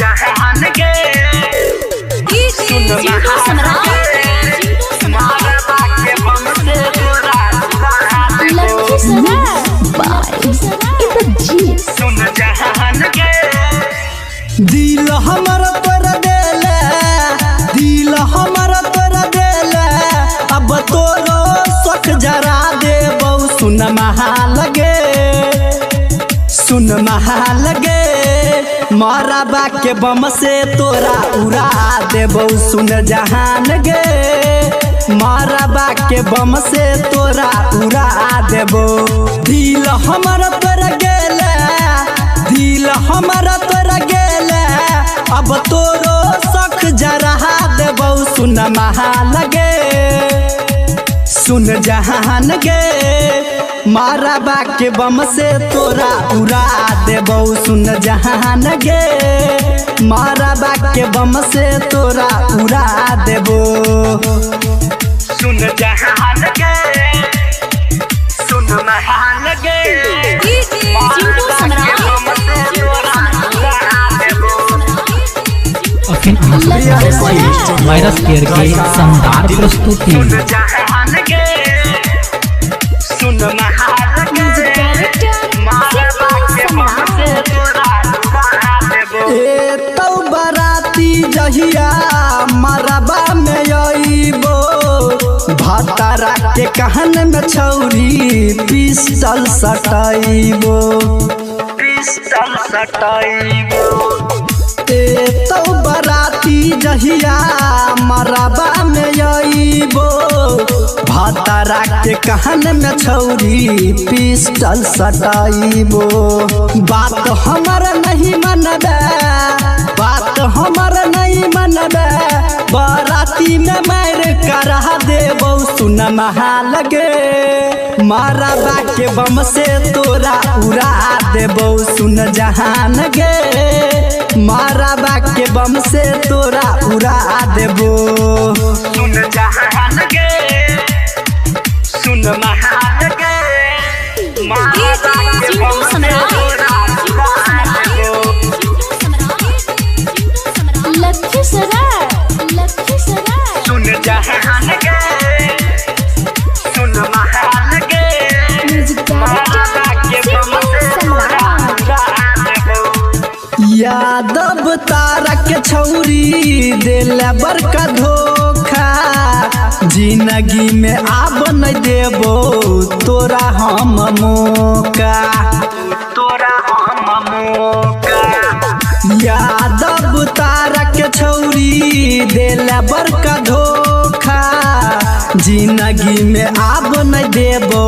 जहान के दिल हमर तोरा देले, दिल हमर तोरा देले, अब तोरो शौक जरा देबौ। सुन महाल गे, सुन महाल गे, मरबा के बम से तोरा उड़ा देबौ। सुन जहान गे, मरबा के बम से तोरा उड़ा देबौ। दिल हमर तोरा गेले, दिल हमर तोरा गेले, अब तोरो शौक जरा देबौ। सुन महाल गे, सुन जहान गे, मरबा के बम से तोरा उड़ा देबौ। सुन जहान गे, मरबा के बम से तोरा उड़ा देबौ। सुन जहान के, सुन महान के, वायरस केयर के शानदार प्रस्तुति। ए तो बराती जहिया मरबा में अइबो, भातारा के कहन में छौरी पिस्टल सटाइबो, पिस्टल सटाइबो। ए तो बराती जहिया मरबा में अइबो, भातारा के कहन में छौरी पिस्टल सटाइबो। बात हमर नहीं मनबे, बात हमर नहीं मनबे, बराती में मार करा देबौ। सुन महाल गे, मरबा के बम से तोरा उड़ा देबौ। सुन जहान गे, मरबा के बम से तोरा उड़ा देबौ। सुन जहान के, सुन महान के, मरबा के बम से तोरा उड़ा देबौ। सुन जहान के, सुन महान के, मरबा के बम से तोरा उड़ा देबौ। यादव तारा के छौरी देला बड़का धोखा, जिंदगी में आब नहीं देबो तोरा हम मौका, तोरा हम मौका। यादव तारा के छौरी देला बड़का धोखा, जिंदगी में आब नहीं देबो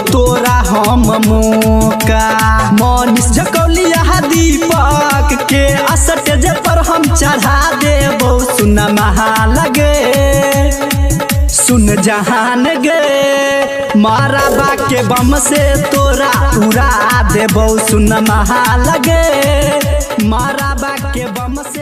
तोरा हम मौका। मनीष झकौलिया दीपक के स्टेज पर हम चढ़ा देबो। सुन महाल गे, सुन जहान गे, मरबा के बम से तोरा उड़ा देबौ। सुन महाल गे, मरबा के बम से